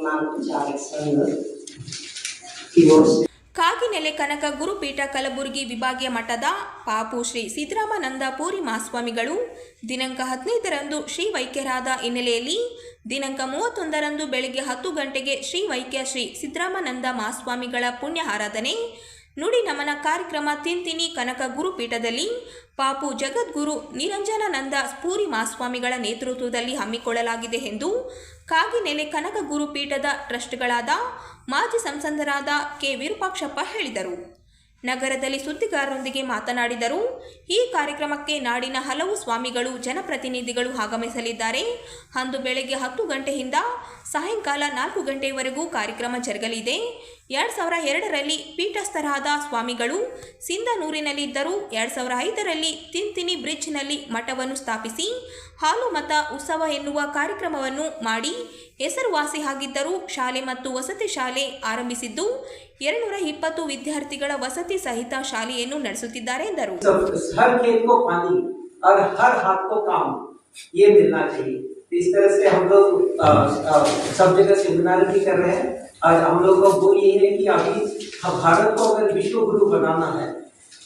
ನಾಲ್ಕು ಚಾಲಕ ಸಂಘ की ओर से ಕಾಗಿನೆಲೆ ಕನಕ ಗುರುಪೀಠ ಕಲಬುರಗಿ ವಿಭಾಗೀಯ ಮಠದ ಪಾಪು ಶ್ರೀ ಸಿದ್ದರಾಮಾನಂದ ಪೂರಿ ಮಹಾಸ್ವಾಮಿಗಳು ದಿನಾಂಕ 15ರಂದು ಶ್ರೀ ವೈಕ್ಯರಾದ ಹಿನ್ನೆಲೆಯಲ್ಲಿ ದಿನಾಂಕ 31ರಂದು ಬೆಳಗ್ಗೆ 10 ಗಂಟೆಗೆ ಶ್ರೀ ವೈಕ್ಯ ಶ್ರೀ ಸಿದ್ದರಾಮಾನಂದ ಮಹಾಸ್ವಾಮಿಗಳ ಪುಣ್ಯ ಆರಾಧನೆ ನುಡಿ ನಮನ ಕಾರ್ಯಕ್ರಮ ತಿಂತಿನಿ ಕನಕ ಗುರುಪೀಠದಲ್ಲಿ ಪಾಪು ಜಗದ್ಗುರು ನಿರಂಜನಾನಂದ ಪೂರಿ ಮಹಾಸ್ವಾಮಿಗಳ ನೇತೃತ್ವದಲ್ಲಿ ಹಮ್ಮಿಕೊಳ್ಳಲಾಗಿದೆ ಎಂದು ಕಾಗಿನೆಲೆ ಕನಕ ಗುರುಪೀಠದ ಟ್ರಸ್ಟ್ಗಳಾದ ಮಾಜಿ ಸಂಸದರಾದ ಕೆ ವಿರೂಪಾಕ್ಷಪ್ಪ ಹೇಳಿದರು. ನಗರದಲ್ಲಿ ಸುದ್ದಿಗಾರರೊಂದಿಗೆ ಮಾತನಾಡಿದರು. ಈ ಕಾರ್ಯಕ್ರಮಕ್ಕೆ ನಾಡಿನ ಹಲವು ಸ್ವಾಮಿಗಳು ಜನಪ್ರತಿನಿಧಿಗಳು ಆಗಮಿಸಲಿದ್ದಾರೆ. ಅಂದು ಬೆಳಗ್ಗೆ 10 ಗಂಟೆಯಿಂದ ಸಾಯಂಕಾಲ 4 ಗಂಟೆಯವರೆಗೂ ಕಾರ್ಯಕ್ರಮ ಜರುಗಲಿದೆ. 2002ರಲ್ಲಿ ಪೀಠಸ್ಥರಾದ ಸ್ವಾಮಿಗಳು ಸಿಂಧನೂರಿನಲ್ಲಿದ್ದರು. 2005ರಲ್ಲಿ ತಿಂತಿನಿ ಬ್ರಿಡ್ಜ್ನಲ್ಲಿ ಮಠವನ್ನು ಸ್ಥಾಪಿಸಿ ಹಾಲು ಮತ ಉತ್ಸವ ಎನ್ನುವ ಕಾರ್ಯಕ್ರಮವನ್ನು ಮಾಡಿ ಹೆಸರುವಾಸಿ ಆಗಿದ್ದರು. ಶಾಲೆ ಮತ್ತು ವಸತಿ ಶಾಲೆ ಆರಂಭಿಸಿದ್ದು 220 ವಿದ್ಯಾರ್ಥಿಗಳ ವಸತಿ ಸಹಿತ ಶಾಲೆಯನ್ನು ನಡೆಸುತ್ತಿದ್ದಾರೆ ಎಂದರು. इस तरह से हम लोग सब जगह सेमिनार भी कर रहे हैं और हम लोग का वो ये है कि अभी भारत को अगर विश्व गुरु बनाना है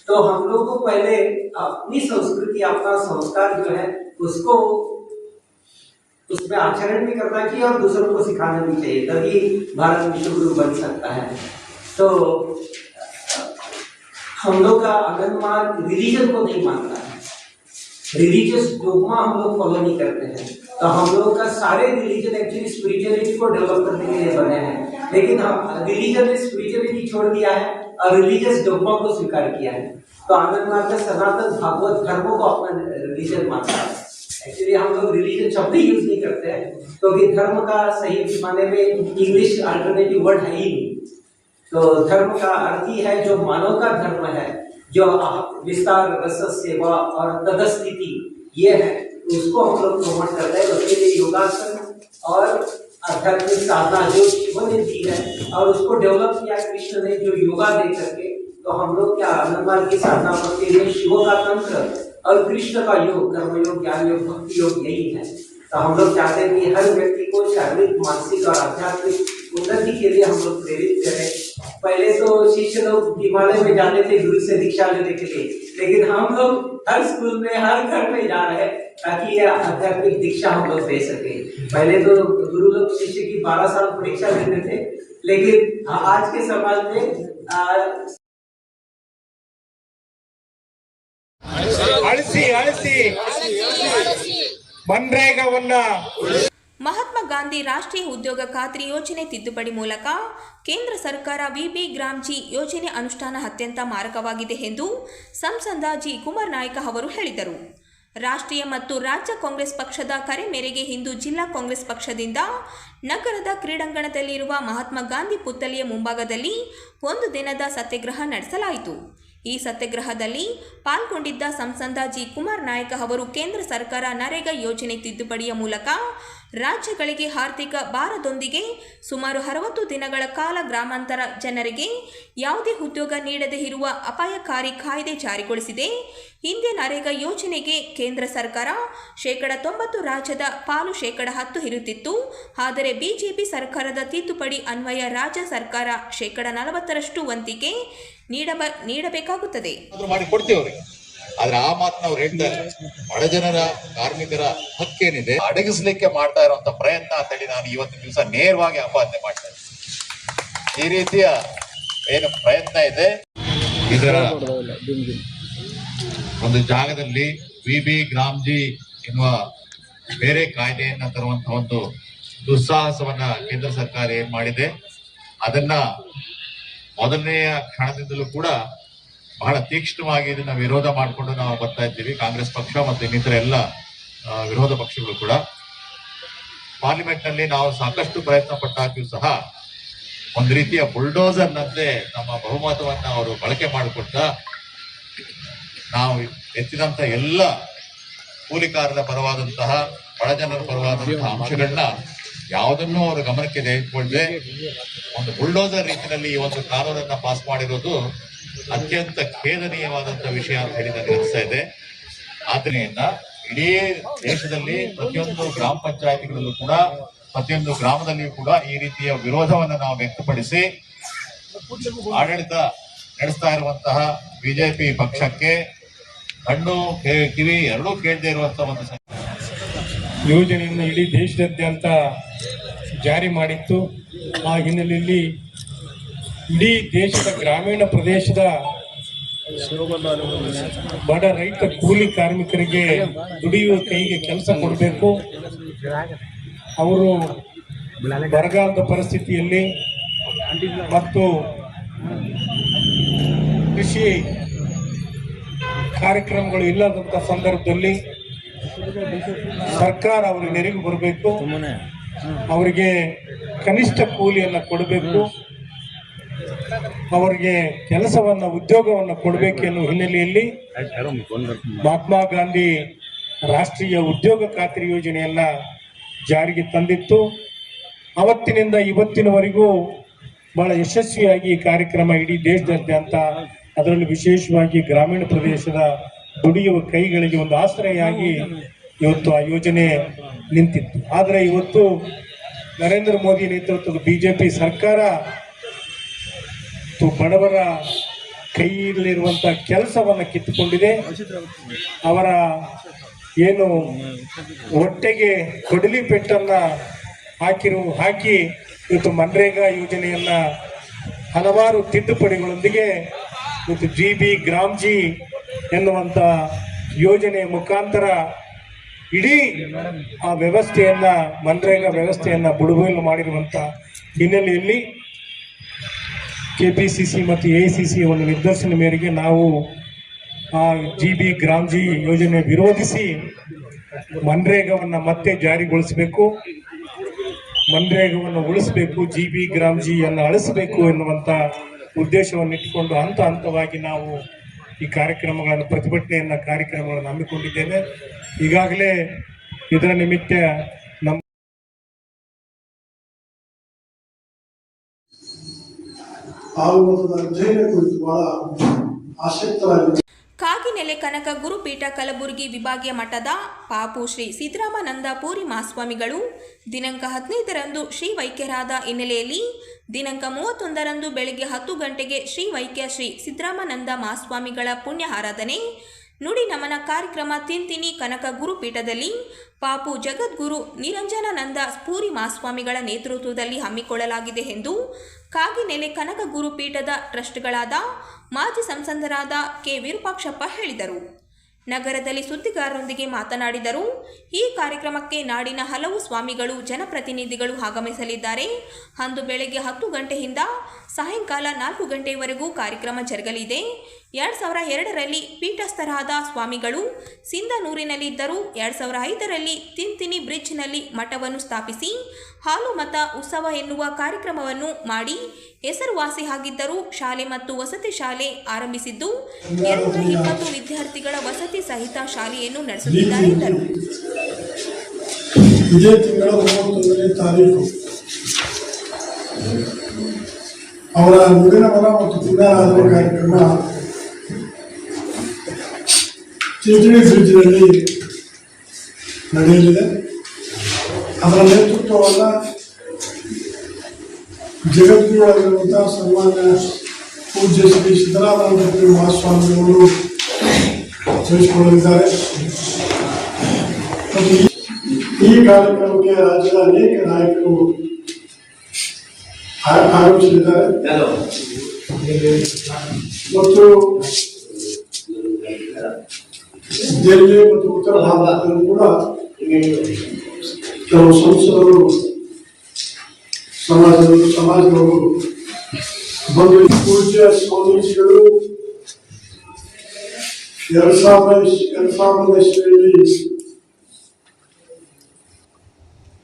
तो हम लोग को पहले अपनी संस्कृति अपना संस्कार जो है उसको उसमें आचरण भी करना चाहिए और दूसरों को सिखाना भी चाहिए, तभी भारत विश्व गुरु बन सकता है. तो हम लोग का आंगनबाड़ी रिलीजन को नहीं मानता है, रिलीजियस डोगमा हम लोग फॉलो नहीं करते हैं. तो हम लोग का सारे रिलीजन एक्चुअली स्पिरिचुअलिटी को डेवलप करने के लिए बने हैं, लेकिन हम रिलीजन ने स्पिरिचुअलिटी छोड़ दिया है और रिलीजियस डोगमा को स्वीकार किया है. तो आंगनबाड़ी में सनातन भागवत धर्म को अपना रिलीजन मानता है. एक्चुअली हम लोग रिलीजन शब्द ही यूज नहीं करते हैं क्योंकि धर्म का सही माने में इंग्लिश अल्टरनेटिव वर्ड है ही नहीं. तो धर्म का अर्थ ही है जो मानव का धर्म है, जो विस्तार रस सेवा और तदस्थिति ये है, उसको हम लोग प्रमोट करते हैं. उसके लिए योगासन और आध्यात्मिक साधना जो शिव ने दी है और उसको डेवलप किया कृष्ण ने जो योगा दे करके. तो हम लोग क्या आनंदमार्ग की साधना करते हैं, शिव का तंत्र और कृष्ण का योग, कर्म योग, ज्ञान योग, भक्ति योग यही है. तो हम लोग चाहते हैं कि हर व्यक्ति को शारीरिक मानसिक और आध्यात्मिक उन्नति के लिए हम लोग प्रेरित करें. पहले तो शिष्य लोग हिमालय में जाते थे गुरु से दीक्षा लेने के लिए, लेकिन हम लोग हर स्कूल में हर घर में जा रहे हैं ताकि ये आध्यात्मिक दीक्षा हम लोग दे सके. पहले तो गुरु लोग शिष्य की 12 साल परीक्षा लेते थे, लेकिन आज के समाज में ಮಹಾತ್ಮ ಗಾಂಧಿ ರಾಷ್ಟ್ರೀಯ ಉದ್ಯೋಗ ಖಾತ್ರಿ ಯೋಜನೆ ತಿದ್ದುಪಡಿ ಮೂಲಕ ಕೇಂದ್ರ ಸರ್ಕಾರ ವಿಬಿ ಗ್ರಾಮ್ಜಿ ಯೋಜನೆ ಅನುಷ್ಠಾನ ಅತ್ಯಂತ ಮಾರಕವಾಗಿದೆ ಎಂದು ಸಂಸದ ಜಿ ಕುಮಾರ್ ನಾಯ್ಕ ಅವರು ಹೇಳಿದರು. ರಾಷ್ಟ್ರೀಯ ಮತ್ತು ರಾಜ್ಯ ಕಾಂಗ್ರೆಸ್ ಪಕ್ಷದ ಕರೆ ಮೇರೆಗೆ ಇಂದು ಜಿಲ್ಲಾ ಕಾಂಗ್ರೆಸ್ ಪಕ್ಷದಿಂದ ನಗರದ ಕ್ರೀಡಾಂಗಣದಲ್ಲಿರುವ ಮಹಾತ್ಮ ಗಾಂಧಿ ಪುತ್ಥಳಿಯ ಮುಂಭಾಗದಲ್ಲಿ 1 ದಿನದ ಸತ್ಯಾಗ್ರಹ ನಡೆಸಲಾಯಿತು. ಈ ಸತ್ಯಾಗ್ರಹದಲ್ಲಿ ಪಾಲ್ಗೊಂಡಿದ್ದ ಸಂಸದ ಜಿ ಕುಮಾರ್ ನಾಯ್ಕ ಅವರು ಕೇಂದ್ರ ಸರ್ಕಾರ ನರೇಗಾ ಯೋಜನೆ ತಿದ್ದುಪಡಿಯ ಮೂಲಕ ರಾಜ್ಯಗಳಿಗೆ ಆರ್ಥಿಕ ಭಾರದೊಂದಿಗೆ ಸುಮಾರು 60 ದಿನಗಳ ಕಾಲ ಗ್ರಾಮಾಂತರ ಜನರಿಗೆ ಯಾವುದೇ ಉದ್ಯೋಗ ನೀಡದೇ ಇರುವ ಅಪಾಯಕಾರಿ ಕಾಯ್ದೆ ಜಾರಿಗೊಳಿಸಿದೆ. ಹಿಂದೆ ನರೇಗಾ ಯೋಜನೆಗೆ ಕೇಂದ್ರ ಸರ್ಕಾರ ಶೇಕಡ 90, ರಾಜ್ಯದ ಪಾಲು ಶೇಕಡ 10 ಇರುತ್ತಿತ್ತು. ಆದರೆ ಬಿಜೆಪಿ ಸರ್ಕಾರದ ತಿದ್ದುಪಡಿ ಅನ್ವಯ ರಾಜ್ಯ ಸರ್ಕಾರ ಶೇಕಡ 40ರಷ್ಟು ವಂತಿಗೆ ನೀಡಬೇಕಾಗುತ್ತದೆ. ಆದ್ರೆ ಆ ಮಾತನ್ನ ಅವ್ರು ಹೇಳ್ತಾರೆ, ಬಡ ಜನರ ಕಾರ್ಮಿಕರ ಹಕ್ಕೇನಿದೆ ಅಡಗಿಸ್ಲಿಕ್ಕೆ ಮಾಡ್ತಾ ಇರುವಂತ ಪ್ರಯತ್ನ ಅಂತೇಳಿ ನಾನು ಇವತ್ತಿನ ದಿವಸ ನೇರವಾಗಿ ಆಪಾದನೆ ಮಾಡ್ತೇನೆ. ಈ ರೀತಿಯ ಏನು ಪ್ರಯತ್ನ ಇದೆ, ಇದರ ಒಂದು ಜಾಗದಲ್ಲಿ ವಿಬಿ ಗ್ರಾಮ್ಜಿ ಎನ್ನುವ ಬೇರೆ ಕಾಯ್ದೆಯನ್ನ ತರುವಂತಹ ಒಂದು ದುಸ್ಸಾಹಸವನ್ನ ಕೇಂದ್ರ ಸರ್ಕಾರ ಏನ್ ಮಾಡಿದೆ, ಅದನ್ನ ಮೊದಲನೆಯ ಕ್ಷಣದಿಂದಲೂ ಕೂಡ ಬಹಳ ತೀಕ್ಷ್ಣವಾಗಿ ಇದನ್ನ ವಿರೋಧ ಮಾಡಿಕೊಂಡು ನಾವು ಬರ್ತಾ ಇದ್ದೀವಿ. ಕಾಂಗ್ರೆಸ್ ಪಕ್ಷ ಮತ್ತು ಇನ್ನಿತರ ಎಲ್ಲ ವಿರೋಧ ಪಕ್ಷಗಳು ಕೂಡ ಪಾರ್ಲಿಮೆಂಟ್ ನಲ್ಲಿ ನಾವು ಸಾಕಷ್ಟು ಪ್ರಯತ್ನ ಪಟ್ಟಾಗ್ಯೂ ಸಹ ಒಂದು ರೀತಿಯ ಬುಲ್ಡೋಸರ್ ನಂತೆ ನಮ್ಮ ಬಹುಮತವನ್ನ ಅವರು ಬಳಕೆ ಮಾಡಿಕೊಡ್ತಾ ನಾವು ಎತ್ತಿದಂತ ಎಲ್ಲ ಕೂಲಿಕಾರರ ಪರವಾದಂತಹ ಬಡ ಜನರ ಪರವಾದಂತಹ ಅಂಶಗಳನ್ನ ಯಾವುದನ್ನೂ ಅವರ ಗಮನಕ್ಕೆ ತೆಗೆದುಕೊಳ್ಳದೆ ಒಂದು ಬುಲ್ಡೋಸರ್ ರೀತಿಯಲ್ಲಿ ಈ ಒಂದು ಕಾನೂನನ್ನ ಪಾಸ್ ಮಾಡಿರೋದು ಅತ್ಯಂತ ಖೇದನೀಯವಾದಂತಹ ವಿಷಯ ಅಂತ ಹೇಳಿ ನನಗೆ ಅನಿಸ್ತಾ ಇದೆ. ಆದ್ದರಿಂದ ಇಡೀ ದೇಶದಲ್ಲಿ ಪ್ರತಿಯೊಂದು ಗ್ರಾಮ ಪಂಚಾಯತಿಗಳಲ್ಲೂ ಕೂಡ ಪ್ರತಿಯೊಂದು ಗ್ರಾಮದಲ್ಲಿಯೂ ಕೂಡ ಈ ರೀತಿಯ ವಿರೋಧವನ್ನು ನಾವು ವ್ಯಕ್ತಪಡಿಸಿ ಆಡಳಿತ ನಡೆಸ್ತಾ ಇರುವಂತಹ ಬಿಜೆಪಿ ಪಕ್ಷಕ್ಕೆ ಕಣ್ಣು ಕಿವಿ ಎರಡೂ ಕೇಳದೇ ಇರುವಂತಹ ಒಂದು ಯೋಜನೆಯನ್ನು ಇಡೀ ದೇಶದಾದ್ಯಂತ ಜಾರಿ ಮಾಡಿತ್ತು. ಆ ಹಿನ್ನೆಲೆಯಲ್ಲಿ ಇಡೀ ದೇಶದ ಗ್ರಾಮೀಣ ಪ್ರದೇಶದ ಬಡ ರೈತ ಕೂಲಿ ಕಾರ್ಮಿಕರಿಗೆ ದುಡಿಯುವ ಕೈಗೆ ಕೆಲಸ ಕೊಡಬೇಕು. ಅವರು ಬರಗಾಲದ ಪರಿಸ್ಥಿತಿಯಲ್ಲಿ ಮತ್ತು ಕೃಷಿ ಕಾರ್ಯಕ್ರಮಗಳು ಇಲ್ಲದಂತ ಸಂದರ್ಭದಲ್ಲಿ ಸರ್ಕಾರ ಅವರಿಗೆ ನೆರವು ಬರಬೇಕು, ಅವರಿಗೆ ಕನಿಷ್ಠ ಕೂಲಿಯನ್ನು ಕೊಡಬೇಕು, ಅವರಿಗೆ ಕೆಲಸವನ್ನ ಉದ್ಯೋಗವನ್ನು ಕೊಡಬೇಕು ಎನ್ನುವ ಹಿನ್ನೆಲೆಯಲ್ಲಿ ಮಹಾತ್ಮ ಗಾಂಧಿ ರಾಷ್ಟ್ರೀಯ ಉದ್ಯೋಗ ಖಾತ್ರಿ ಯೋಜನೆಯನ್ನ ಜಾರಿಗೆ ತಂದಿತ್ತು. ಅವತ್ತಿನಿಂದ ಇವತ್ತಿನವರೆಗೂ ಬಹಳ ಯಶಸ್ವಿಯಾಗಿ ಈ ಕಾರ್ಯಕ್ರಮ ಇಡೀ ದೇಶದಾದ್ಯಂತ, ಅದರಲ್ಲಿ ವಿಶೇಷವಾಗಿ ಗ್ರಾಮೀಣ ಪ್ರದೇಶದ ದುಡಿಯುವ ಕೈಗಳಿಗೆ ಒಂದು ಆಶ್ರಯಾಗಿ ಇವತ್ತು ಆ ಯೋಜನೆ ನಿಂತಿತ್ತು. ಆದರೆ ಇವತ್ತು ನರೇಂದ್ರ ಮೋದಿ ನೇತೃತ್ವದ ಬಿಜೆಪಿ ಸರ್ಕಾರ ಬಡವರ ಕೈಯಲ್ಲಿರುವಂತ ಕೆಲಸವನ್ನ ಕಿತ್ತುಕೊಂಡಿದೆ. ಅವರ ಏನು ಹೊಟ್ಟೆಗೆ ಕೊಡಲಿ ಪೆಟ್ಟನ್ನ ಹಾಕಿ ಇವತ್ತು ಮನ್ರೇಗಾ ಯೋಜನೆಯನ್ನ ಹಲವಾರು ತಿದ್ದುಪಡಿಗಳೊಂದಿಗೆ ಇವತ್ತು GB ಗ್ರಾಮ್ಜಿ ಎನ್ನುವಂತ ಯೋಜನೆಯ ಮುಖಾಂತರ ಇಡೀ ಆ ವ್ಯವಸ್ಥೆಯನ್ನ ಮನ್ರೇಗಾ ವ್ಯವಸ್ಥೆಯನ್ನ ಬುಡಮೇಲು ಮಾಡಿರುವಂತ ಹಿನ್ನೆಲೆಯಲ್ಲಿ KPCC ಮತ್ತು AICC ಒಂದು ನಿರ್ದೇಶನ ಮೇರೆಗೆ ನಾವು ಆ GB ಗ್ರಾಮ್ಜಿ ಯೋಜನೆ ವಿರೋಧಿಸಿ ಮನ್ರೇಗಾವನ್ನು ಮತ್ತೆ ಜಾರಿಗೊಳಿಸಬೇಕು, ಮನ್ರೇಗಾವನ್ನು ಉಳಿಸಬೇಕು, GB ಗ್ರಾಮ್ಜಿಯನ್ನು ಅಳಿಸಬೇಕು ಎನ್ನುವಂತ ಉದ್ದೇಶವನ್ನು ಇಟ್ಟುಕೊಂಡು ಹಂತ ಹಂತವಾಗಿ ನಾವು ಈ ಕಾರ್ಯಕ್ರಮಗಳನ್ನು ಹಮ್ಮಿಕೊಂಡಿದ್ದೇವೆ. ಈಗಾಗಲೇ ಇದರ ನಿಮಿತ್ತ ನಮ್ಮ ಅಧ್ಯಯನ ಕುರಿತು ಬಹಳ ಆಸಕ್ತರಾಗಿದೆ. ಕಾಗಿನೆಲೆ ಕನಕ ಗುರುಪೀಠ ಕಲಬುರಗಿ ವಿಭಾಗೀಯ ಮಠದ ಪಾಪು ಶ್ರೀ ಸಿದ್ದರಾಮಾನಂದ ಪೂರಿ ಮಹಾಸ್ವಾಮಿಗಳು ದಿನಾಂಕ 15ರಂದು ಶ್ರೀ ವೈಕ್ಯರಾದ ಹಿನ್ನೆಲೆಯಲ್ಲಿ ದಿನಾಂಕ 31ರಂದು ಬೆಳಗ್ಗೆ 10 ಗಂಟೆಗೆ ಶ್ರೀ ವೈಕ್ಯ ಶ್ರೀ ಸಿದ್ದರಾಮಾನಂದ ಮಹಾಸ್ವಾಮಿಗಳ ಪುಣ್ಯ ಆರಾಧನೆ ನುಡಿ ನಮನ ಕಾರ್ಯಕ್ರಮ ತಿಂತಿನಿ ಕನಕ ಗುರುಪೀಠದಲ್ಲಿ ಪಾಪು ಜಗದ್ಗುರು ನಿರಂಜನಾನಂದ ಪೂರಿ ಮಹಾಸ್ವಾಮಿಗಳ ನೇತೃತ್ವದಲ್ಲಿ ಹಮ್ಮಿಕೊಳ್ಳಲಾಗಿದೆ ಎಂದು ಕಾಗಿನೆಲೆ ಕನಕ ಗುರುಪೀಠದ ಟ್ರಸ್ಟ್ಗಳಾದ ಮಾಜಿ ಸಂಸದರಾದ ಕೆ ವಿರೂಪಾಕ್ಷಪ್ಪ ಹೇಳಿದರು. ನಗರದಲ್ಲಿ ಸುದ್ದಿಗಾರರೊಂದಿಗೆ ಮಾತನಾಡಿದರು. ಈ ಕಾರ್ಯಕ್ರಮಕ್ಕೆ ನಾಡಿನ ಹಲವು ಸ್ವಾಮಿಗಳು ಜನಪ್ರತಿನಿಧಿಗಳು ಆಗಮಿಸಲಿದ್ದಾರೆ. ಅಂದು ಬೆಳಗ್ಗೆ 10 ಗಂಟೆಯಿಂದ ಸಾಯಂಕಾಲ 4 ಗಂಟೆಯವರೆಗೂ ಕಾರ್ಯಕ್ರಮ ಜರುಗಲಿದೆ. 2002ರಲ್ಲಿ ಪೀಠಸ್ಥರಾದ ಸ್ವಾಮಿಗಳು ಸಿಂಧನೂರಿನಲ್ಲಿದ್ದರು. 2005ರಲ್ಲಿ ತಿಂತಿನಿ ಬ್ರಿಡ್ಜ್ನಲ್ಲಿ ಮಠವನ್ನು ಸ್ಥಾಪಿಸಿ ಹಾಲು ಮತ ಉತ್ಸವ ಎನ್ನುವ ಕಾರ್ಯಕ್ರಮವನ್ನು ಮಾಡಿ ಹೆಸರುವಾಸಿ ಆಗಿದ್ದರು. ಶಾಲೆ ಮತ್ತು ವಸತಿ ಶಾಲೆ ಆರಂಭಿಸಿದ್ದು 220 ವಿದ್ಯಾರ್ಥಿಗಳ ವಸತಿ ಸಹಿತ ಶಾಲೆಯನ್ನು ನಡೆಸುತ್ತಿದ್ದಾರೆ ಎಂದರು. ಇದೇ ತಿಂಗಳ 31ನೇ ತಾರೀಕು ಅವರ ನುಡಿನಮನ ಮತ್ತು ಪುಣ್ಯಾರಾಧನೆ ಕಾರ್ಯಕ್ರಮ ತಿಂತಿನಿ ಬ್ರಿಡ್ಜ್ನಲ್ಲಿ ನಡೆಯಲಿದೆ. ಅದರ ನೇತೃತ್ವವನ್ನು ಜಗದ್ಗುರುಗಳಾಗಿರುವಂತಹ ಸನ್ಮಾನ್ಯ ಪೂಜ್ಯ ಶ್ರೀ ಸಿದ್ದರಾಮಾನಂದ ಪೂರಿ ಮಹಾಸ್ವಾಮಿಗಳು ತಿಳಿಸಿಕೊಳ್ಳಲಿದ್ದಾರೆ. ಮತ್ತು ಈ ಕಾರ್ಯಕ್ರಮಕ್ಕೆ ರಾಜ್ಯದ ಅನೇಕ ನಾಯಕರು ಆಗಮಿಸಲಿದ್ದಾರೆ ಮತ್ತು ದೆಹಲಿ ಮತ್ತು ಉತ್ತರ ಭಾರತದಲ್ಲೂ ಕೂಡ ಕೆಲವು ಸಂಸದರು ಸಮಾಜಗಳು ಬಂದು ಪೂಜ್ಯ ಸ್ವಾಮೀಜಿಗಳು 2000 ಇಸ್ವಿಯಲ್ಲಿ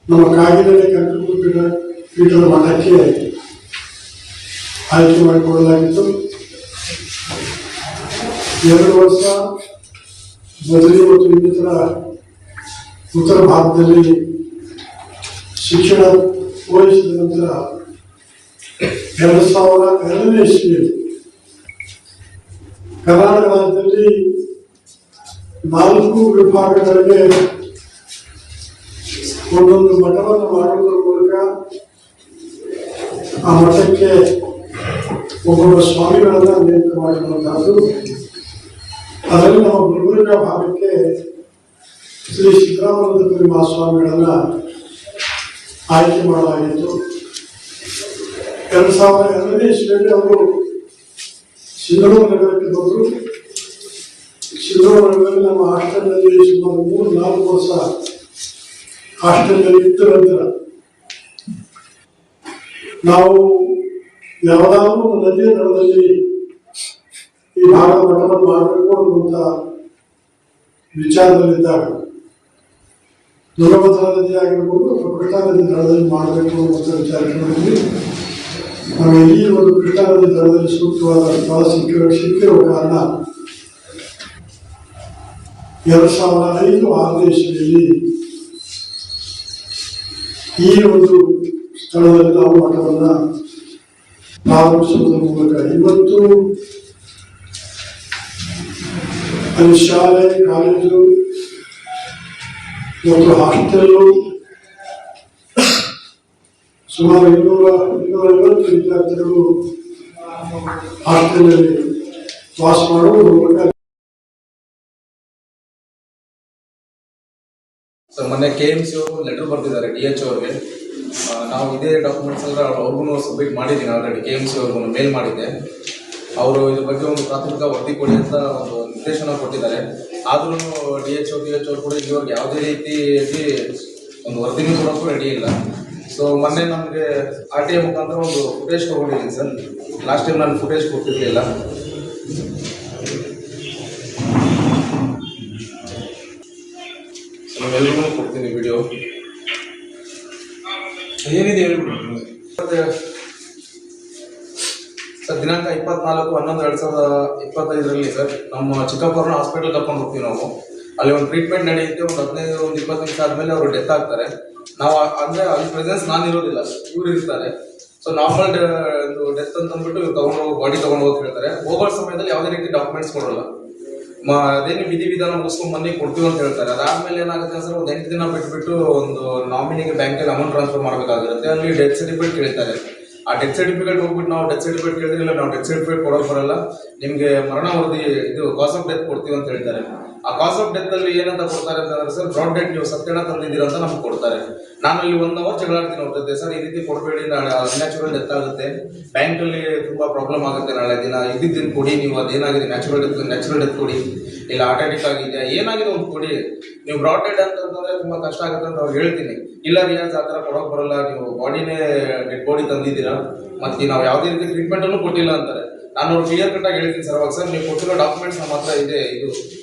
ನಮ್ಮ ಕಾಗಿನೆಲೆ ಕನಕ ಪೀಠದ ಮಠಕ್ಕೆ ಆಯ್ಕೆ ಮಾಡಿಕೊಳ್ಳಲಾಗಿತ್ತು. 2 ವರ್ಷ ಬದಲಿ ಮತ್ತು ಇನ್ನಿತರ ಉತ್ತರ ಭಾರತದಲ್ಲಿ ಶಿಕ್ಷಣ ಪೂರೈಸಿದ ನಂತರ 2002ನೇ ಇಸ್ವಿಯಲ್ಲಿ ಕರ್ನಾಟಕ ರಾಜ್ಯದಲ್ಲಿ 4 ವಿಭಾಗಗಳಿಗೆ ಒಂದೊಂದು ಮಠವನ್ನು ಮಾಡುವುದರ ಮೂಲಕ ಆ ಮಠಕ್ಕೆ ಒಬ್ಬೊಬ್ಬ ಸ್ವಾಮಿಗಳನ್ನ ನೇಮಕ ಮಾಡಿರುವಂತಹದ್ದು. ಅದರಲ್ಲಿ ನಮ್ಮ ಗುಲ್ಬರ್ಗ ಭಾಗಕ್ಕೆ ಶ್ರೀ ಸಿದ್ದರಾಮಾನಂದಪುರಿ ಮಹಾಸ್ವಾಮಿಗಳನ್ನ ಆಯ್ಕೆ ಮಾಡಲಾಗಿತ್ತು. 2002ನೇ ಇಸ್ವಿಯಲ್ಲಿ ಅವರು ಸಿಂಧನೂರು ನಗರಕ್ಕೆ ಬಂದರು. ಸಿಂಧನೂರು ನಗರದಲ್ಲಿ ನಮ್ಮ ಹಾಸ್ಟೆಲ್ನಲ್ಲಿ ಸುಮಾರು 3-4 ವರ್ಷ ಹಾಸ್ಟೆಲ್ನಲ್ಲಿ ಇದ್ದ ನಂತರ ನಾವು ಯಾವುದಾದ್ರೂ ನದಿಯ ದಡದಲ್ಲಿ ಈ ಭಾಗದ ಮಠವನ್ನು ಮಾಡಬೇಕು ಅನ್ನುವಂಥ ವಿಚಾರದಲ್ಲಿದ್ದಾಗ ತುಂಗಭದ್ರಾ ನದಿ ಆಗಿರ್ಬೋದು ಅಥವಾ ಕೃಷ್ಣಾ ನದಿ ದಡದಲ್ಲಿ ಮಾಡಬೇಕು ಅನ್ನುವಂಥ ವಿಚಾರದಲ್ಲಿ ನಮಗೆ ಈ ಒಂದು ಕೃಷ್ಣಾ ನದಿ ದಡದಲ್ಲಿ ಸೂಕ್ತವಾದ ಸ್ಥಳ ಸಿಕ್ಕಿರುವ ಕಾರಣ 2005-6 ಇಸ್ವಿಯಲ್ಲಿ ಈ ಒಂದು ಸ್ಥಳದಲ್ಲಿ ನಾವು ಮಠವನ್ನು ಪ್ರಾರಂಭಿಸುವುದರ ಮೂಲಕ ಇವತ್ತು ಅಲ್ಲಿ ಶಾಲೆ, ಕಾಲೇಜು ಮತ್ತು ಹಾಸ್ಟೆಲ್ಲು ಸುಮಾರು 250 ವಿದ್ಯಾರ್ಥಿಗಳು ಹಾಸ್ಟೆಲ್ನಲ್ಲಿ ವಾಸ ಮಾಡುವುದರ ಮೂಲಕ ಸರ್ ಮೊನ್ನೆ KMC ಅವರು ಲೆಟರ್ ಬರ್ತಿದ್ದಾರೆ DH ಅವ್ರಿಗೆ. ನಾವು ಇದೇ ಡಾಕ್ಯುಮೆಂಟ್ಸ್ ಎಲ್ಲ ಅವ್ರಿಗೂ ಸಬ್ಮಿಟ್ ಮಾಡಿದ್ದೀನಿ ಆಲ್ರೆಡಿ. KMC ಅವ್ರಿಗೂ ಮೇಲ್ ಮಾಡಿದ್ದೆ. ಅವರು ಇದ್ರ ಬಗ್ಗೆ ಒಂದು ಪ್ರಾಥಮಿಕ ವರದಿ ಕೊಡಿ ಅಂತ ಒಂದು ನಿರ್ದೇಶನ ಕೊಟ್ಟಿದ್ದಾರೆ. ಆದ್ರೂ DH ಅವ್ರು ಕೂಡ ಇಲ್ಲಿವರೆಗೆ ಯಾವುದೇ ರೀತಿಯಾಗಿ ಒಂದು ವರದಿನೂ ಕೊಡೋಕ್ಕೂ ರೆಡಿ ಇಲ್ಲ. ಸೊ ಮೊನ್ನೆ ನಮಗೆ RTI ಮುಖಾಂತರ ಒಂದು ಫುಟೇಜ್ ತೊಗೊಂಡಿದ್ದೀನಿ ಸರ್. ಲಾಸ್ಟ್ ಟೈಮ್ ನಾನು ಫುಟೇಜ್ ಕೊಟ್ಟಿರಲಿಲ್ಲ. ನಾವೆಲ್ಲರೂ ಕೊಡ್ತೀನಿ ವಿಡಿಯೋ ಏನಿದೆ ಹೇಳ್ಬಿಟ್ಟು ಸರ್. ದಿನಾಂಕ 24/11/2025 ಸರ್ ನಮ್ಮ ಚಿಕ್ಕಪ್ಪವ್ರನ್ನ ಹಾಸ್ಪಿಟಲ್ ಕರ್ಕೊಂಡು ಹೋಗ್ತೀವಿ ನಾವು. ಅಲ್ಲಿ ಒಂದು ಟ್ರೀಟ್ಮೆಂಟ್ ನಡೆಯುತ್ತೆ. ಒಂದು 15-20 ನಿಮಿಷ ಆದಮೇಲೆ ಅವರು ಡೆತ್ ಆಗ್ತಾರೆ. ನಾವು ಅಂದರೆ ಅಲ್ಲಿ ಪ್ರೆಸೆನ್ಸ್ ನಾನು ಇರೋದಿಲ್ಲ, ಇವ್ರು ಇರ್ತಾರೆ. ಸೊ ನಾರ್ಮಲ್ ಡೆತ್ ಅಂತ ಅಂದ್ಬಿಟ್ಟು ಇವ್ರು ಬಾಡಿ ತೊಗೊಂಡು ಹೋಗಿ ಹೇಳ್ತಾರೆ. ಹೋಗೋ ಸಮಯದಲ್ಲಿ ಯಾವುದೇ ರೀತಿ ಡಾಕ್ಯುಮೆಂಟ್ಸ್ ಕೊಡೋಲ್ಲ. ಅದೇನು ವಿಧಾನ ಮುಗಿಸ್ಕೊಂಡು ಬನ್ನಿ ಕೊಡ್ತೀವಿ ಅಂತ ಹೇಳ್ತಾರೆ. ಅದಾದ್ಮೇಲೆ ಏನಾಗುತ್ತೆ ಸರ್, ಒಂದು 8 ದಿನ ಬಿಟ್ಬಿಟ್ಟು ಒಂದು ನಾಮಿನಿಗೆ ಬ್ಯಾಂಕಿಗೆ ಅಮೌಂಟ್ ಟ್ರಾನ್ಸ್ಫರ್ ಮಾಡಬೇಕಾಗಿರುತ್ತೆ. ಅಲ್ಲಿ ಡೆತ್ ಸರ್ಟಿಫಿಕೇಟ್ ಕೇಳ್ತಾರೆ. ಆ ಡೆತ್ ಸರ್ಟಿಫಿಕೇಟ್ ಹೋಗ್ಬಿಟ್ಟು ನಾವು ಡೆತ್ ಸರ್ಟಿಫಿಕೇಟ್ ಕೇಳಿದ್ರಿಲ್ಲ, ನಾವು ಡೆತ್ ಸರ್ಟಿಫಿಕೇಟ್ ಕೊಡೋಕೆ ಬರಲ್ಲ, ನಿಮಗೆ ಮರಣ ವರದಿ ಇದು ಕಾಸ್ ಆಫ್ ಡೆತ್ ಕೊಡ್ತೀವಿ ಅಂತ ಹೇಳ್ತಾರೆ. ಆ ಕಾಸ್ ಆಫ್ ಡೆತ್ ಅಲ್ಲಿ ಏನಂತ ಕೊಡ್ತಾರೆ ಅಂತಂದ್ರೆ ಸರ್, ಬ್ರಾಡ್ ಡೆತ್ ನೀವು ಸತ್ಯನ ತಂದಿದ್ದೀರ ಅಂತ ನಮ್ಗೆ ಕೊಡ್ತಾರೆ. ನಾನು ಇಲ್ಲಿ 1 ಅವರ್ ಜಗಳಾಡ್ತೀನಿ ಅವ್ರ ಜೊತೆ. ಸರ್ ಈ ರೀತಿ ಕೊಡಬೇಡಿ, ನಾಳೆ ನ್ಯಾಚುರಲ್ ಡೆತ್ ಆಗುತ್ತೆ, ಬ್ಯಾಂಕಲ್ಲಿ ತುಂಬಾ ಪ್ರಾಬ್ಲಮ್ ಆಗುತ್ತೆ, ನಾಳೆ ದಿನ ಇದ್ದಿದ್ದನ್ನು ಕೊಡಿ, ನೀವು ಅದೇನಾಗಿದೆ ನ್ಯಾಚುರಲ್ ಡೆತ್ ಕೊಡಿ, ಇಲ್ಲ ಹಾರ್ಟ್ ಅಟ್ಯಾಕ್ ಆಗಿದೆ, ಏನಾಗಿದೆ ಒಂದು ಕೊಡಿ. ನೀವು ಬ್ರಾಡ್ ಡೆಡ್ ಅಂತಂದ್ರೆ ತುಂಬಾ ಕಷ್ಟ ಆಗುತ್ತೆ ಅಂತ ಅವ್ರು ಹೇಳ್ತೀನಿ. ಇಲ್ಲ ರಿಯಾಜ್ ಆ ಥರ ಕೊಡೋಕೆ ಬರಲ್ಲ, ನೀವು ಬಾಡಿನೇ ಡೆಡ್ ಬಾಡಿ ತಂದಿದ್ದೀರಾ, ಮತ್ತೆ ನಾವು ಯಾವುದೇ ರೀತಿ ಟ್ರೀಟ್ಮೆಂಟ್ ಅನ್ನು ಕೊಟ್ಟಿಲ್ಲ ಅಂತಾರೆ. ನಾನು ಅವ್ರು ಕ್ಲಿಯರ್ ಕಟ್ ಆಗಿ ಹೇಳ್ತೀನಿ ಸರ್, ಅವಾಗ ಸರ್ ನೀವು ಕೊಟ್ಟಿರೋ ಡಾಕ್ಯುಮೆಂಟ್ಸ್ ನಮ್ಮ ಹತ್ರ ಇದೆ, ಇದು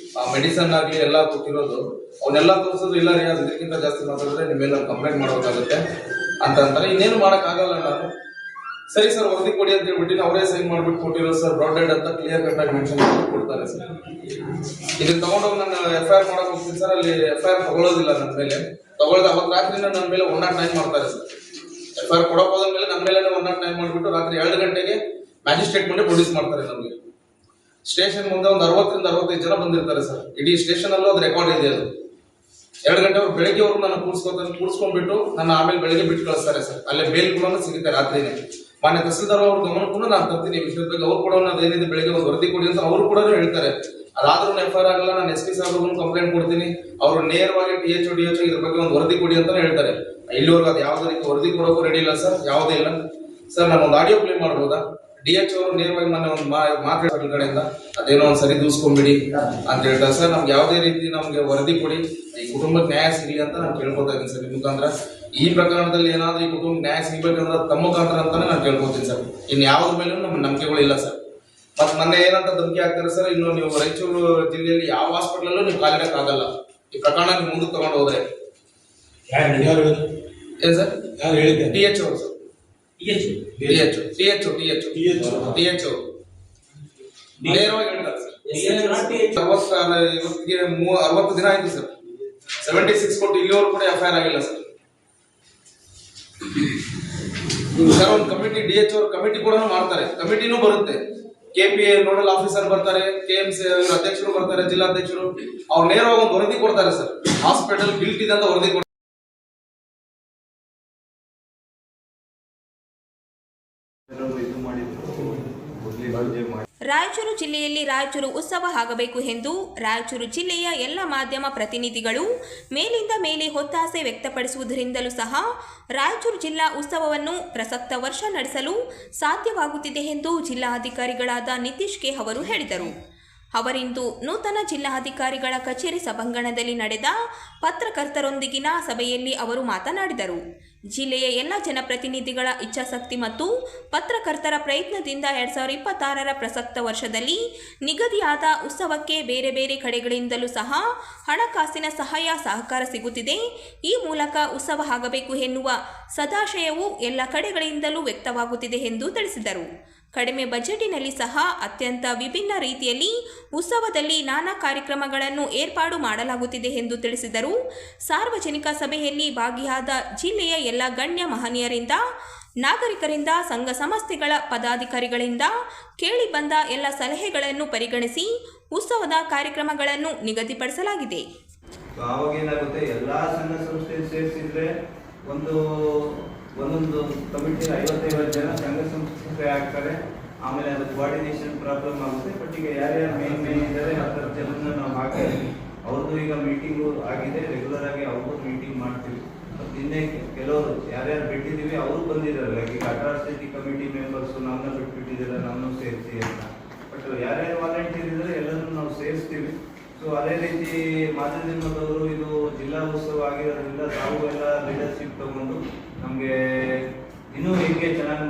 ಮೆಡಿಸನ್ ಆಗಲಿ ಎಲ್ಲ ಕೊಟ್ಟಿರೋದು, ಅವನ್ನೆಲ್ಲ ತೋರಿಸೋದು. ಇಲ್ಲ ರಿಯಾಜ್ ಇದಕ್ಕಿಂತ ಜಾಸ್ತಿ ಮಾತಾಡಿದ್ರೆ ನಿಮ್ಮ ಮೇಲೆ ಕಂಪ್ಲೇಂಟ್ ಮಾಡಬೇಕಾಗುತ್ತೆ ಅಂತ ಅಂತಾರೆ. ಇನ್ನೇನು ಮಾಡೋಕ್ಕಾಗಲ್ಲ ನಾನು. ಸರಿ ಸರ್ ವರದಿ ಕೊಡಿ ಅಂತ ಹೇಳ್ಬಿಟ್ಟು ಅವರೇ ಸೈನ್ ಮಾಡ್ಬಿಟ್ಟು ಕೊಟ್ಟಿರೋ ಸರ್ ಬ್ರಾಡ್ ಡೆಡ್ ಅಂತ ಕ್ಲಿಯರ್ ಕಟ್ ಆಗಿ ಮೆನ್ಷನ್ ಮಾಡಿ ಕೊಡ್ತಾರೆ ಸರ್. ಇದನ್ನ ತಗೊಂಡೋಗಿ ನಾನು FIR ಮಾಡಕ್ ಹೋಗ್ತೀನಿ ಸರ್. ಅಲ್ಲಿ FIR ತಗೊಳ್ಳೋದಿಲ್ಲ ನನ್ನ ಮೇಲೆ. ತಗೊಳ್ದ ಅವತ್ತು ರಾತ್ರಿನ ನನ್ನ ಮೇಲೆ 109 ಮಾಡ್ತಾರೆ ಸರ್. FIR ಕೊಡಕ್ ಹೋದ ಮೇಲೆ ನನ್ನ ಮೇಲೆ 109 ಮಾಡಿಬಿಟ್ಟು ರಾತ್ರಿ 2 ಗಂಟೆಗೆ ಮ್ಯಾಜಿಸ್ಟ್ರೇಟ್ ಮುಂದೆ ಪ್ರೊಡ್ಯೂಸ್ ಮಾಡ್ತಾರೆ ನಮಗೆ. ಸ್ಟೇಷನ್ ಮುಂದೆ ಒಂದು 60-65 ಜನ ಬಂದಿರ್ತಾರೆ ಸರ್. ಇಡೀ ಸ್ಟೇಷನ್ ಅಲ್ಲೂ ಅದು ರೆಕಾರ್ಡ್ ಇದೆ. ಅದು 2 ಗಂಟೆವರೆಗೂ ಬೆಳಗ್ಗೆವರೆಗೂ ನಾನು ಕೂರಿಸ್ಕೊಂಡ್ಬಿಟ್ಟು ನನ್ನ ಆಮೇಲೆ ಬೆಳಗ್ಗೆ ಬಿಟ್ಟು ಕಳಿಸ್ತಾರೆ ಸರ್. ಅಲ್ಲೇ ಬೇಲ್ ಕೂಡ ಸಿಗುತ್ತೆ ರಾತ್ರಿನೇ. ಮಾನ್ಯ ತಹಸೀಲ್ದಾರ್ ಅವ್ರ ಗಮನಕ್ಕೂ ನಾನು ತರ್ತೀನಿ ವಿಷಯದ ಬಗ್ಗೆ. ಅವ್ರು ಕೂಡ ಅದೇನಿದೆ ಬೆಳಗ್ಗೆ ಒಂದು ವರದಿ ಕೊಡಿ ಅಂತ ಅವರು ಕೂಡ ಹೇಳ್ತಾರೆ. ಅದಾದ್ರೂ FIR ಆಗಲ್ಲ, ನಾನು SP ಸಾಹೇಬ್ರಿಗೂ ಕಂಪ್ಲೇಂಟ್ ಕೊಡ್ತೀನಿ. ಅವರು ನೇರವಾಗಿ DH ಇದ್ರ ಬಗ್ಗೆ ಒಂದು ವರದಿ ಕೊಡಿ ಅಂತಾನೆ ಹೇಳ್ತಾರೆ. ಇಲ್ಲಿವರೆಗೂ ಅದು ಯಾವುದೇ ರೀತಿ ವರದಿ ಕೊಡೋಕ್ಕೂ ರೆಡಿ ಇಲ್ಲ ಸರ್, ಯಾವುದೇ ಇಲ್ಲ ಸರ್. ನಾನು ಒಂದು ಆಡಿಯೋ ಪ್ಲೇ ಮಾಡ್ಬೋದಾ? DH ಅವರು ನೇರವಾಗಿ ಮೊನ್ನೆ ಒಂದು ಮಾತಾಡೋ ಕಡೆಯಿಂದ ಅದೇನೋ ಒಂದು ಸರಿ ದೂಸ್ಕೊಂಡ್ಬಿಡಿ ಅಂತ ಹೇಳ್ತಾರೆ ಸರ್. ನಮ್ಗೆ ಯಾವುದೇ ರೀತಿ ನಮ್ಗೆ ವರದಿ ಕೊಡಿ, ಈ ಕುಟುಂಬಕ್ಕೆ ನ್ಯಾಯ ಸಿಗಲಿ ಅಂತ ನಾನು ಕೇಳ್ಕೊತಾ ಇದ್ದೀನಿ ಸರ್ ನಿಮ್ಮ ಮುಖಾಂತರ. ಈ ಪ್ರಕರಣದಲ್ಲಿ ಏನಾದ್ರೂ ಈ ಕುಟುಂಬ ನ್ಯಾಯ ಸಿಗ್ಬೇಕಂದ್ರೆ ತಮ್ಮ ಮುಖಾಂತರ ಅಂತಾನೆ ನಾನು ಕೇಳ್ಕೊತೀನಿ ಸರ್. ಇನ್ನು ಯಾವ್ದ್ರ ಮೇಲೂ ನಮ್ಮ ನಂಬಿಕೆಗಳಿಲ್ಲ ಸರ್. ಮತ್ತೆ ಮೊನ್ನೆ ಏನಂತ ಧಮಕಿ ಆಗ್ತಾರೆ ಸರ್, ಇನ್ನು ನೀವು ರಾಯಚೂರು ಜಿಲ್ಲೆಯಲ್ಲಿ ಯಾವ ಹಾಸ್ಪಿಟಲ್ ನೀವು ಕಾಲಿಡಕ್ಕಾಗಲ್ಲ, ಈ ಪ್ರಕರಣ ನೀವು ಮುಂದಕ್ಕೆ ತಗೊಂಡು ಹೋದ್ರೆ. ಏನ್ ಸರ್? DH ಅವರು ಸರ್. TH ಅವರು ನೇರವಾಗಿ ಹೇಳ್ತಾರೆ ಸರ್. ಇವತ್ತಿಗೆ 60 ದಿನ ಆಯ್ತು ಸರ್. 76 ಕೊಟ್ಟು ಇಲ್ಲಿವರೆಗೂ ಕೂಡ FIR ಆಗಿಲ್ಲ ಸರ್. ಸರ್ ಒಂದು ಕಮಿಟಿ DH ಅವ್ರ ಕಮಿಟಿ ಕೂಡ ಮಾಡ್ತಾರೆ, ಕಮಿಟಿನೂ ಬರುತ್ತೆ. KPA ನೋಡಲ್ ಆಫೀಸರ್ ಬರ್ತಾರೆ, KMC ಅಧ್ಯಕ್ಷರು ಬರ್ತಾರೆ, ಜಿಲ್ಲಾಧ್ಯಕ್ಷರು. ಅವ್ರು ನೇರವಾಗಿ ಒಂದು ವರದಿ ಕೊಡ್ತಾರೆ ಸರ್. ಹಾಸ್ಪಿಟಲ್ ಗಿಲ್ಟ್ ಇದೆ ಅಂತ ವರದಿ ರಾಯಚೂರು ಜಿಲ್ಲೆಯಲ್ಲಿ ರಾಯಚೂರು ಉತ್ಸವ ಆಗಬೇಕು ಎಂದು ರಾಯಚೂರು ಜಿಲ್ಲೆಯ ಎಲ್ಲ ಮಾಧ್ಯಮ ಪ್ರತಿನಿಧಿಗಳು ಮೇಲಿಂದ ಮೇಲೆ ಒತ್ತಾಸೆ ವ್ಯಕ್ತಪಡಿಸುವುದರಿಂದಲೂ ಸಹ ರಾಯಚೂರು ಜಿಲ್ಲಾ ಉತ್ಸವವನ್ನು ಪ್ರಸಕ್ತ ವರ್ಷ ನಡೆಸಲು ಸಾಧ್ಯವಾಗುತ್ತಿದೆ ಎಂದು ಜಿಲ್ಲಾಧಿಕಾರಿಗಳಾದ ನಿತೀಶ್ ಕೆ ಅವರು ಹೇಳಿದರು. ಅವರಿಂದು ನೂತನ ಜಿಲ್ಲಾಧಿಕಾರಿಗಳ ಕಚೇರಿ ಸಭಾಂಗಣದಲ್ಲಿ ನಡೆದ ಪತ್ರಕರ್ತರೊಂದಿಗಿನ ಸಭೆಯಲ್ಲಿ ಅವರು ಮಾತನಾಡಿದರು. ಜಿಲ್ಲೆಯ ಎಲ್ಲ ಜನಪ್ರತಿನಿಧಿಗಳ ಇಚ್ಛಾಶಕ್ತಿ ಮತ್ತು ಪತ್ರಕರ್ತರ ಪ್ರಯತ್ನದಿಂದ 2026ರ ಪ್ರಸಕ್ತ ವರ್ಷದಲ್ಲಿ ನಿಗದಿಯಾದ ಉತ್ಸವಕ್ಕೆ ಬೇರೆ ಬೇರೆ ಕಡೆಗಳಿಂದಲೂ ಸಹ ಹಣಕಾಸಿನ ಸಹಾಯ ಸಹಕಾರ ಸಿಗುತ್ತಿದೆ. ಈ ಮೂಲಕ ಉತ್ಸವ ಆಗಬೇಕು ಎನ್ನುವ ಸದಾಶಯವು ಎಲ್ಲ ಕಡೆಗಳಿಂದಲೂ ವ್ಯಕ್ತವಾಗುತ್ತಿದೆ ಎಂದು ತಿಳಿಸಿದರು. ಕಡಿಮೆ ಬಜೆಟಿನಲ್ಲಿ ಸಹ ಅತ್ಯಂತ ವಿಭಿನ್ನ ರೀತಿಯಲ್ಲಿ ಉತ್ಸವದಲ್ಲಿ ನಾನಾ ಕಾರ್ಯಕ್ರಮಗಳನ್ನು ಏರ್ಪಾಡು ಮಾಡಲಾಗುತ್ತಿದೆ ಎಂದು ತಿಳಿಸಿದರು. ಸಾರ್ವಜನಿಕ ಸಭೆಯಲ್ಲಿ ಭಾಗಿಯಾದ ಜಿಲ್ಲೆಯ ಎಲ್ಲ ಗಣ್ಯ ಮಹನೀಯರಿಂದ, ನಾಗರಿಕರಿಂದ, ಸಂಘ ಸಂಸ್ಥೆಗಳ ಪದಾಧಿಕಾರಿಗಳಿಂದ ಕೇಳಿ ಬಂದ ಎಲ್ಲ ಸಲಹೆಗಳನ್ನು ಪರಿಗಣಿಸಿ ಉತ್ಸವದ ಕಾರ್ಯಕ್ರಮಗಳನ್ನು ನಿಗದಿಪಡಿಸಲಾಗಿದೆ. ಆವಾಗೇನಾಗುತ್ತೆ, ಎಲ್ಲ ಸಂಘ ಸಂಸ್ಥೆ ಸೇರಿಸಿದ್ರೆ ಒಂದೊಂದು ಕಮಿಟಿ 50 ಜನ ಸಂಘ ಸಂಸ್ಥೆ ಆಗ್ತಾರೆ. ಆಮೇಲೆ ಅದು ಕೋಆರ್ಡಿನೇಷನ್ ಪ್ರಾಬ್ಲಮ್ ಆಗುತ್ತೆ. ಬಟ್ ಈಗ ಯಾರ್ಯಾರು ಮೇನ್ ಇದ್ದಾರೆ 10 ಜನನ ನಾವು ಹಾಕಿದ್ವಿ. ಅವ್ರದ್ದು ಈಗ ಮೀಟಿಂಗು ಆಗಿದೆ, ರೆಗ್ಯುಲರ್ ಆಗಿ ಅವ್ರಿಗೂ ಮೀಟಿಂಗ್ ಮಾಡ್ತೀವಿ. ಮತ್ತು ಇನ್ನೇ ಕೆಲವರು ಯಾರ್ಯಾರು ಬಿಟ್ಟಿದ್ದೀವಿ ಅವರು ಬಂದಿದ್ದಾರೆ. ಈಗ ಅಟ್ರಾಸಿಟಿ ಕಮಿಟಿ ಮೆಂಬರ್ಸು ನಮ್ಮನ್ನ ಬಿಟ್ಬಿಟ್ಟಿದ್ದಾರೆ, ನಮ್ಮನ್ನು ಸೇರಿಸಿ ಅಂತ. ಬಟ್ ಯಾರ್ಯಾರು ವಾಲಂಟಿಯರ್ ಇದ್ದಾರೆ ಎಲ್ಲರನ್ನು ನಾವು ಸೇರಿಸ್ತೀವಿ. ಸೊ ಅದೇ ರೀತಿ ಮಾಧ್ಯಮದವರು ಇದು ಜಿಲ್ಲಾ ಉತ್ಸವ ಆಗಿರೋದ್ರಿಂದ ತಾವು ಎಲ್ಲ ಲೀಡರ್ಶಿಪ್ ತಗೊಂಡು ನಮಗೆ ಇನ್ನೂ ಹೇಗೆ ಚೆನ್ನಾಗಿ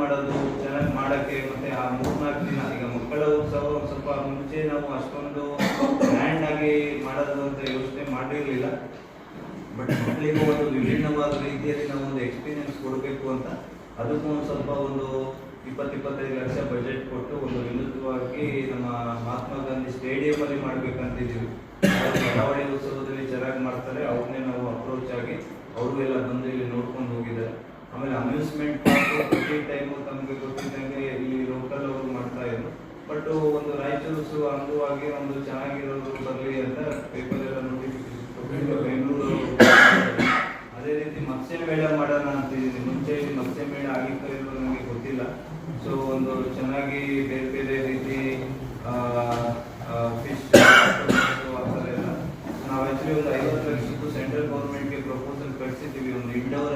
ಮಾಡೋಕ್ಕೆ ಮತ್ತೆ ಆ 3-4 ದಿನ ಈಗ ಮಕ್ಕಳ ಉತ್ಸವ ಸ್ವಲ್ಪ ಮುಂಚೆ ನಾವು ಅಷ್ಟೊಂದು ಗ್ರ್ಯಾಂಡ್ ಆಗಿ ಮಾಡೋದು ಅಂತ ಯೋಚನೆ ಮಾಡಿರಲಿಲ್ಲ. ಬಟ್ ಮಕ್ಕಳಿಗೂ ಒಂದು ವಿಭಿನ್ನವಾದ ರೀತಿಯಲ್ಲಿ ನಾವು ಒಂದು ಎಕ್ಸ್ಪೀರಿಯನ್ಸ್ ಕೊಡಬೇಕು ಅಂತ ಅದಕ್ಕೂ ಸ್ವಲ್ಪ ಒಂದು 20-25 ಲಕ್ಷ ಬಜೆಟ್ ಕೊಟ್ಟು ಒಂದು ವಿನೂತವಾಗಿ ನಮ್ಮ ಮಹಾತ್ಮ ಗಾಂಧಿ ಸ್ಟೇಡಿಯಂ ಅಲ್ಲಿ ಮಾಡ್ಬೇಕಂತಿದ್ದೀವಿ. ಕರಾವಳಿ ಉತ್ಸವದಲ್ಲಿ ಚೆನ್ನಾಗಿ ಮಾಡ್ತಾರೆ, ಅವ್ರನ್ನೇ ನಾವು ಅಪ್ರೋಚ್ ಆಗಿ ಅವರು ಎಲ್ಲ ಬಂದು ಇಲ್ಲಿ ನೋಡ್ಕೊಂಡು ಹೋಗಿದ್ದಾರೆ. ಆಮೇಲೆ ಅಮ್ಯೂಸ್ಮೆಂಟ್ ಪಾರ್ಕ್ ಪ್ರತಿ ಟೈಮು ತಮಗೆ ಗೊತ್ತಿದ್ದಂಗೆ ಇಲ್ಲಿ ಲೋಕಲ್ ಅವರು ಮಾಡ್ತಾ ಇದ್ರು. ಬಟ್ ಒಂದು ರಾಯಚೂರು ಉತ್ಸವ ಅಂಗವಾಗಿ ಒಂದು ಚೆನ್ನಾಗಿರೋದು ಬರಲಿ ಅಂತ ಪೇಪರ್ ಎಲ್ಲ ನೋಟಿಫಿಕೇಶನ್ ಬೆಂಗಳೂರು. ಅದೇ ರೀತಿ ಮತ್ಸ್ಯ ಮೇಳ ಮಾಡೋಣ ಅಂತಿದ್ದೀನಿ. ಮುಂಚೆ ಇಲ್ಲಿ ಮತ್ಸ್ಯ ಮೇಳ ಆಗಿತ್ತು ಇರೋದು ನನಗೆ ಗೊತ್ತಿಲ್ಲ. ಸೊ ಒಂದು ಚೆನ್ನಾಗಿ ಬೇರೆ ಬೇರೆ ರೀತಿ ಫಿಶ್ ಆ ಥರ ಎಲ್ಲ ನಾವು ಆ್ಯಕ್ಚುಲಿ ಒಂದು 50 ಲಕ್ಷದ್ದು ಸೆಂಟ್ರಲ್ ಗೌರ್ಮೆಂಟ್ಗೆ ಪ್ರಪೋಸಲ್ ಕಳಿಸಿದ್ದೀವಿ, ಒಂದು ಇಂಡೋರ್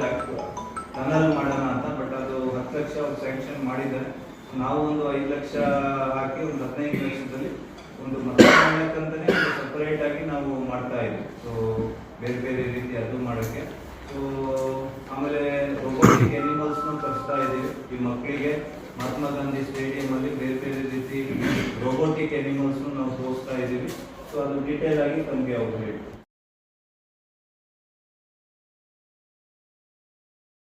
ಟನಲ್ ಮಾಡೋಣ ಅಂತ. ಬಟ್ ಅದು 10 ಲಕ್ಷ ಅವ್ರು ಸ್ಯಾಂಕ್ಷನ್ ಮಾಡಿದ್ದಾರೆ. ನಾವು ಒಂದು 5 ಲಕ್ಷ ಹಾಕಿ ಒಂದು 15 ಲಕ್ಷದಲ್ಲಿ ಒಂದು ಮತ್ತಂತಾನೆ ಸಪರೇಟ್ ಆಗಿ ನಾವು ಮಾಡ್ತಾ ಇದ್ದೀವಿ. ಸೊ ಬೇರೆ ಬೇರೆ ರೀತಿ ಅದು ಮಾಡೋಕ್ಕೆ. ಸೊ ಆಮೇಲೆ ರೋಬೋಟಿಕ್ ಎನಿಮಲ್ಸ್ನು ತರಿಸ್ತಾ ಇದ್ದೀವಿ ಈ ಮಕ್ಕಳಿಗೆ. ಮಹಾತ್ಮ ಗಾಂಧಿ ಸ್ಟೇಡಿಯಂ ಅಲ್ಲಿ ಬೇರೆ ಬೇರೆ ರೀತಿ ರೋಬೋಟಿಕ್ ಎನಿಮಲ್ಸ್ನು ನಾವು ತೋರಿಸ್ತಾ ಇದ್ದೀವಿ. ಸೊ ಅದು ಡೀಟೇಲ್ ಆಗಿ ತಮಗೆ ಅವ್ರು ಹೇಳಿ.